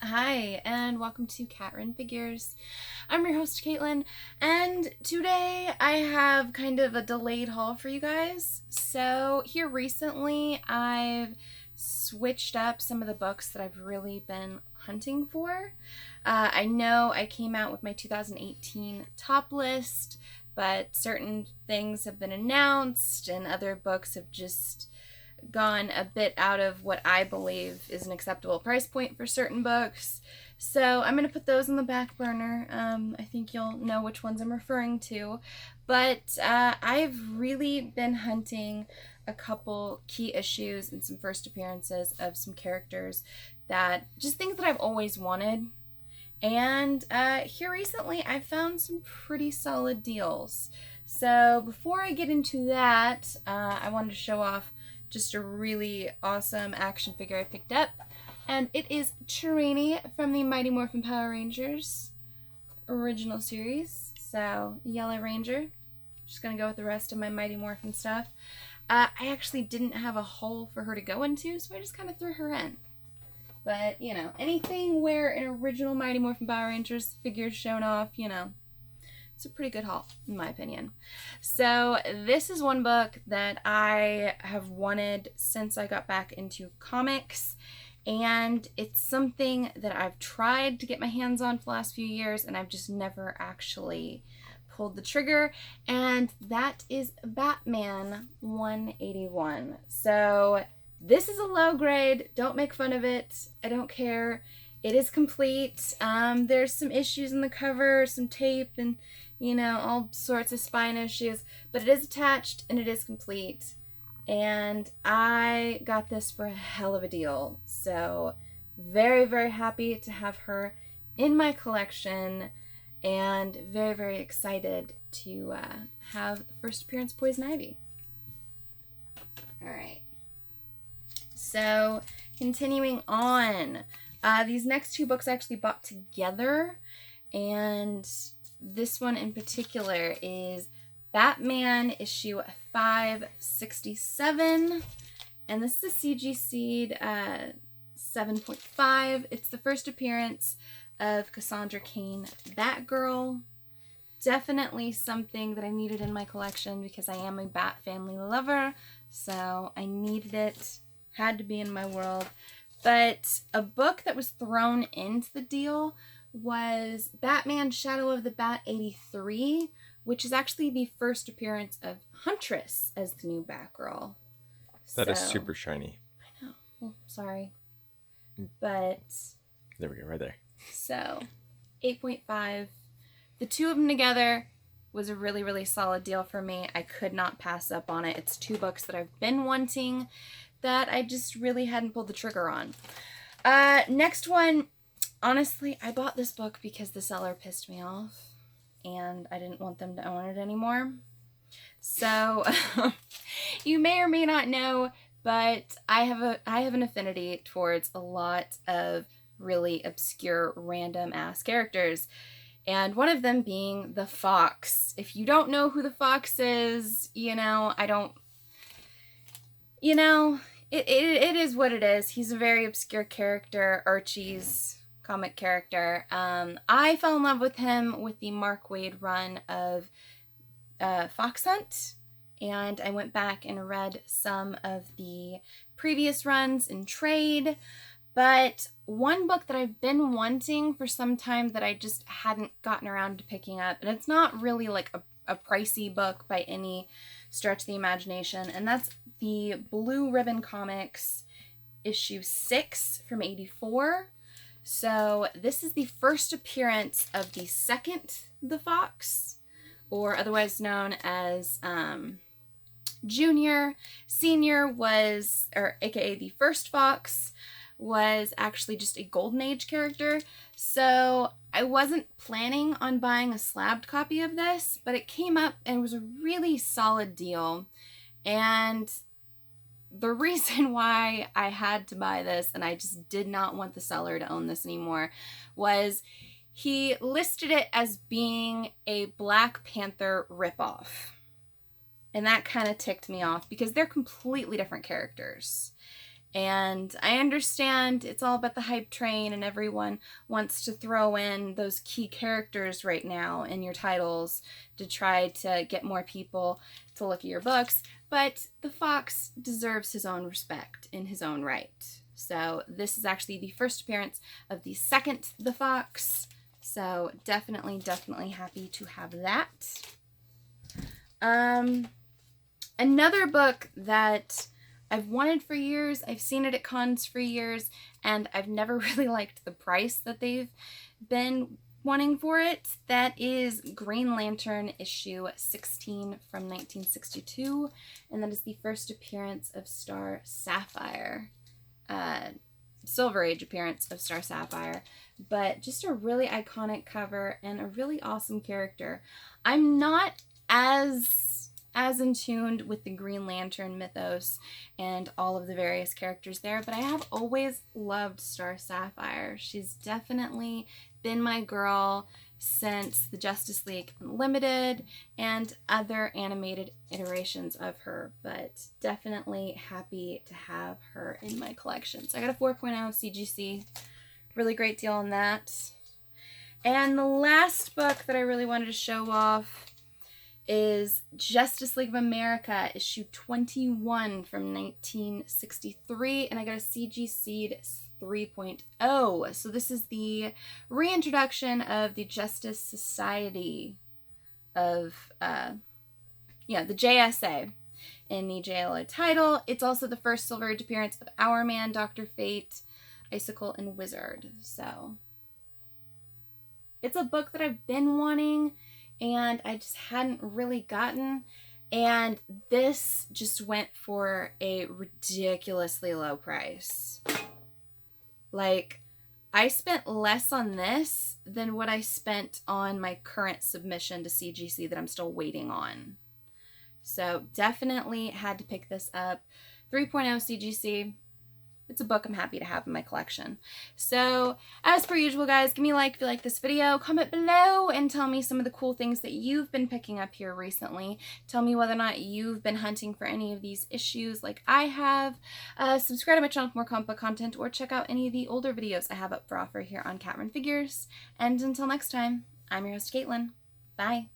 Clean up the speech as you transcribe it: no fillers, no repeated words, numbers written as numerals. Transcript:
Hi, and welcome to Catrin Figures. I'm your host, Caitlin, and today I have kind of a delayed haul for you guys. So here recently, I've switched up some of the books that I've really been hunting for. I know I came out with my 2018 top list, but certain things have been announced and other books have just gone a bit out of what I believe is an acceptable price point for certain books. So I'm going to put those on the back burner. I think you'll know which ones I'm referring to. But I've really been hunting a couple key issues and some first appearances of some characters that just things that I've always wanted. And here recently I found some pretty solid deals. So before I get into that, I wanted to show off just a really awesome action figure I picked up. And it is Trini from the Mighty Morphin Power Rangers original series. So, Yellow Ranger. Just gonna go with the rest of my Mighty Morphin stuff. I actually didn't have a hole for her to go into, so I just kind of threw her in. But, you know, anything where an original Mighty Morphin Power Rangers figure is shown off, you know, it's a pretty good haul, in my opinion. So this is one book that I have wanted since I got back into comics, and it's something that I've tried to get my hands on for the last few years, and I've just never actually pulled the trigger, and that is Batman 181. So this is a low grade. Don't make fun of it. I don't care. It is complete. There's some issues in the cover, some tape, and you know, all sorts of spine issues, but it is attached and it is complete. And I got this for a hell of a deal. So very, very happy to have her in my collection and very, very excited to have the first appearance Poison Ivy. All right. So continuing on, these next two books I actually bought together, and this one in particular is Batman issue 567, and this is a CGC 7.5. It's the first appearance of Cassandra Cain, Batgirl. Definitely something that I needed in my collection because I am a Bat family lover, so I needed it, had to be in my world. But a book that was thrown into the deal was Batman Shadow of the Bat 83, which is actually the first appearance of Huntress as the new Batgirl. That is super shiny. I know. Well, sorry. But there we go, right there. So 8.5. The two of them together was a really, really solid deal for me. I could not pass up on it. It's two books that I've been wanting that I just really hadn't pulled the trigger on. Next one. Honestly, I bought this book because the seller pissed me off and I didn't want them to own it anymore. So you may or may not know, but I have an affinity towards a lot of really obscure random ass characters, and one of them being the Fox. If you don't know who the Fox is, you know, it is what it is. He's a very obscure character, Archie's comic character. I fell in love with him with the Mark Waid run of Fox Hunt, and I went back and read some of the previous runs in trade. But one book that I've been wanting for some time that I just hadn't gotten around to picking up, and it's not really like a pricey book by any stretch of the imagination, and that's the Blue Ribbon Comics issue 6 from 84. So this is the first appearance of the second The Fox, or otherwise known as Junior. Senior was, or aka the first Fox, was actually just a Golden Age character. So I wasn't planning on buying a slabbed copy of this, but it came up and it was a really solid deal. And the reason why I had to buy this, and I just did not want the seller to own this anymore, was he listed it as being a Black Panther ripoff. And that kind of ticked me off because they're completely different characters. And I understand it's all about the hype train and everyone wants to throw in those key characters right now in your titles to try to get more people to look at your books. But the fox deserves his own respect in his own right. So this is actually the first appearance of the second The Fox. So definitely happy to have that. Another book that I've wanted for years, I've seen it at cons for years, and I've never really liked the price that they've been wanting for it. That is Green Lantern issue 16 from 1962, and that is the first appearance of Star Sapphire. Silver Age appearance of Star Sapphire, but just a really iconic cover and a really awesome character. I'm not as in tuned with the Green Lantern mythos and all of the various characters there, but I have always loved Star Sapphire. She's definitely been my girl since the Justice League Unlimited and other animated iterations of her, but definitely happy to have her in my collection. So I got a 4.0 CGC, really great deal on that. And the last book that I really wanted to show off is Justice League of America, issue 21 from 1963, and I got a CGC'd 3.0. So this is the reintroduction of the Justice Society of, the JSA in the JLO title. It's also the first Silver Age appearance of Hourman, Dr. Fate, Icicle, and Wizard. So it's a book that I've been wanting and I just hadn't really gotten, and this just went for a ridiculously low price. Like, I spent less on this than what I spent on my current submission to CGC that I'm still waiting on. So definitely had to pick this up. 3.0 CGC. It's a book I'm happy to have in my collection. So, as per usual, guys, give me a like if you like this video. Comment below and tell me some of the cool things that you've been picking up here recently. Tell me whether or not you've been hunting for any of these issues like I have. Subscribe to my channel for more comic book content, or check out any of the older videos I have up for offer here on Cat Run Figures. And until next time, I'm your host, Caitlin. Bye.